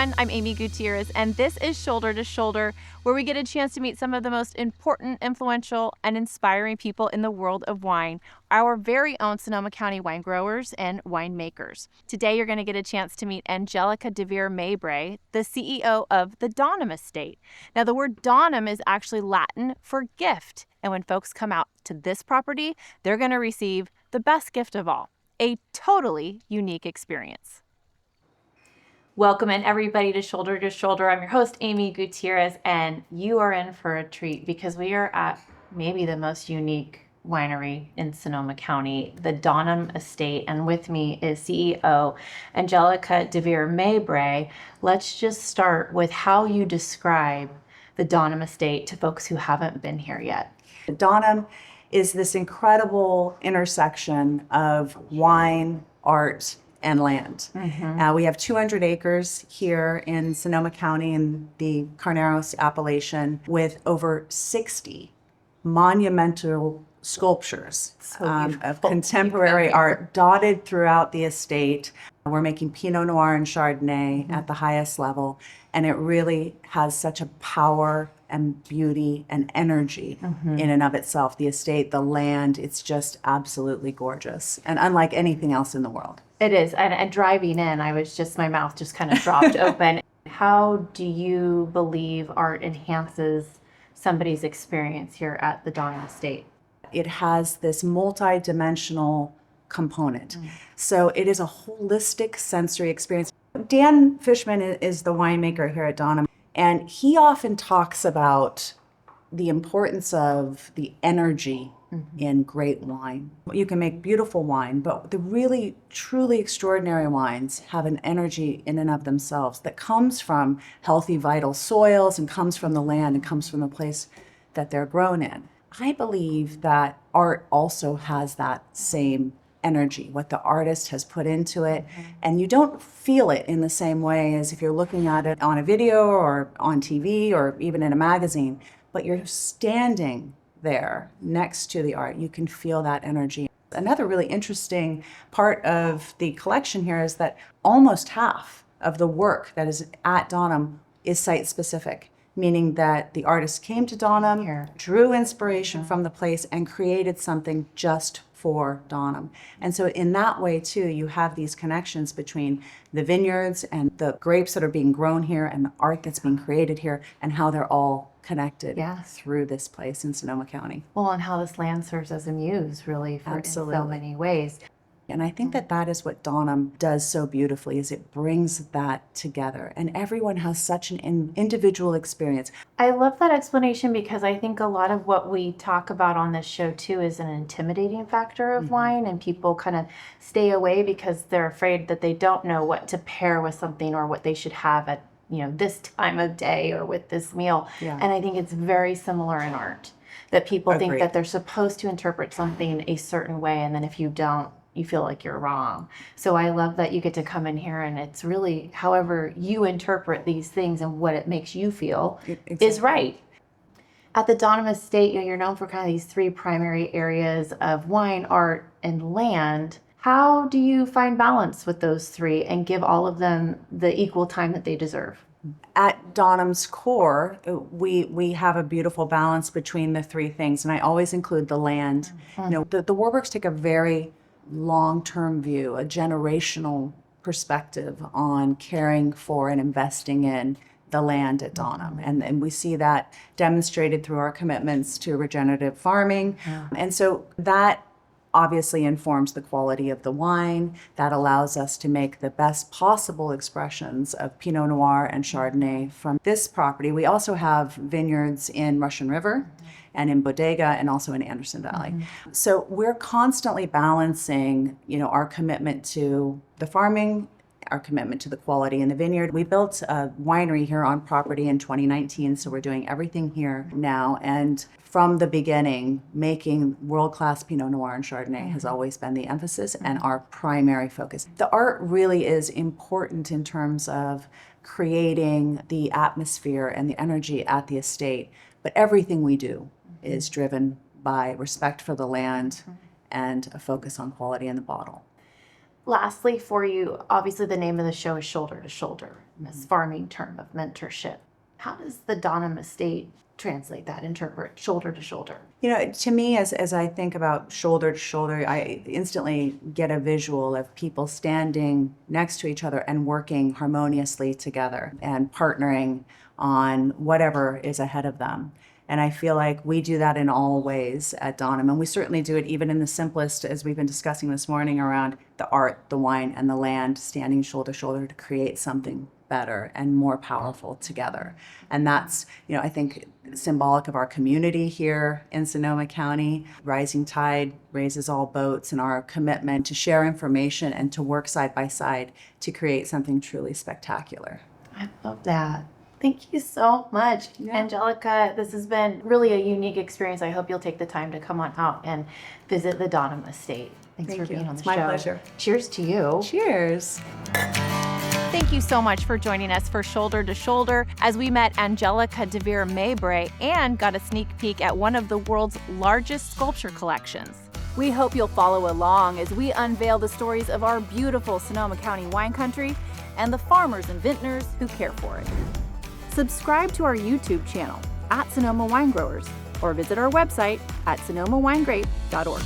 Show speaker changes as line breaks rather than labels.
everyone, I'm Amy Gutierrez, and this is Shoulder to Shoulder, where we get a chance to meet some of the most important, influential, and inspiring people in the world of wine, our very own Sonoma County wine growers and winemakers. Today, you're going to get a chance to meet Angelica de Vere Mabray, the CEO of the Donum Estate. Now, the word Donum is actually Latin for gift, and when folks come out to this property, they're going to receive the best gift of all, a totally unique experience. Welcome in everybody to Shoulder to Shoulder. I'm your host, Amy Gutierrez, and you are in for a treat because we are at maybe the most unique winery in Sonoma County, the Donum Estate, and with me is CEO Angelica de Vere Mabray. Let's just start with how you describe the Donum Estate to folks who haven't been here yet.
Donum is this incredible intersection of wine, art, and land. We have 200 acres here in Sonoma County in the Carneros appellation with over 60 monumental sculptures of contemporary art dotted throughout the estate. We're making Pinot Noir and Chardonnay at the highest level, and it really has such a power and beauty and energy in and of itself. The estate, the land, it's just absolutely gorgeous and unlike anything else in the world.
It is, and driving in, my mouth just kind of dropped open. How do you believe art enhances somebody's experience here at the Donum Estate?
It has this multi-dimensional component. So it is a holistic sensory experience. Dan Fishman is the winemaker here at Donum, and he often talks about the importance of the energy in great wine. You can make beautiful wine, but the really, truly extraordinary wines have an energy in and of themselves that comes from healthy, vital soils and comes from the land and comes from the place that they're grown in. I believe that art also has that same energy, what the artist has put into it, and you don't feel it in the same way as if you're looking at it on a video or on TV or even in a magazine, but you're standing there next to the art. You can feel that energy. Another really interesting part of the collection here is that almost half of the work that is at Donum is site-specific, meaning that the artist came to Donum, drew inspiration from the place, and created something just for Donum. And so in that way, too, you have these connections between the vineyards and the grapes that are being grown here and the art that's being created here and how they're all connected through this place in Sonoma County.
Well, and how this land serves as a muse, really, for in so many ways.
And I think that is what Donum does so beautifully, is it brings that together. And everyone has such an individual experience.
I love that explanation because I think a lot of what we talk about on this show, too, is an intimidating factor of wine. And people kind of stay away because they're afraid that they don't know what to pair with something or what they should have at this time of day or with this meal. And I think it's very similar in art, that people think that they're supposed to interpret something a certain way, and then if you don't, you feel like you're wrong. So I love that you get to come in here and it's really however you interpret these things and what it makes you feel is right. At the Donum Estate, you're known for kind of these three primary areas of wine, art, and land. How do you find balance with those three and give all of them the equal time that they deserve?
At Donum's core, we have a beautiful balance between the three things, and I always include the land. The Warburgs take a very long-term view, a generational perspective on caring for and investing in the land at Donum. And we see that demonstrated through our commitments to regenerative farming. And so that obviously informs the quality of the wine. That allows us to make the best possible expressions of Pinot Noir and Chardonnay from this property. We also have vineyards in Russian River and in Bodega and also in Anderson Valley. So we're constantly balancing, our commitment to the farming, our commitment to the quality in the vineyard. We built a winery here on property in 2019, so we're doing everything here now. And from the beginning, making world-class Pinot Noir and Chardonnay has always been the emphasis and our primary focus. The art really is important in terms of creating the atmosphere and the energy at the estate, but everything we do is driven by respect for the land and a focus on quality in the bottle.
lastly for you, obviously the name of the show is Shoulder to Shoulder, this farming term of mentorship. How does the Donum Estate translate that, interpret shoulder to shoulder?
To me, as I think about shoulder to shoulder, I instantly get a visual of people standing next to each other and working harmoniously together and partnering on whatever is ahead of them. And I feel like we do that in all ways at Donum. And we certainly do it even in the simplest, as we've been discussing this morning, around the art, the wine, and the land, standing shoulder to shoulder to create something better and more powerful together. And that's, I think, symbolic of our community here in Sonoma County. Rising tide raises all boats, and our commitment to share information and to work side by side to create something truly spectacular.
I love that. Thank you so much, Angelica. This has been really a unique experience. I hope you'll take the time to come on out and visit the Donum Estate. Thanks for being on the show.
It's my pleasure.
Cheers to you.
Cheers.
Thank you so much for joining us for Shoulder to Shoulder as we met Angelica de Vere Mabray and got a sneak peek at one of the world's largest sculpture collections. We hope you'll follow along as we unveil the stories of our beautiful Sonoma County wine country and the farmers and vintners who care for it. Subscribe to our YouTube channel at Sonoma Wine Growers or visit our website at sonomawinegrape.org.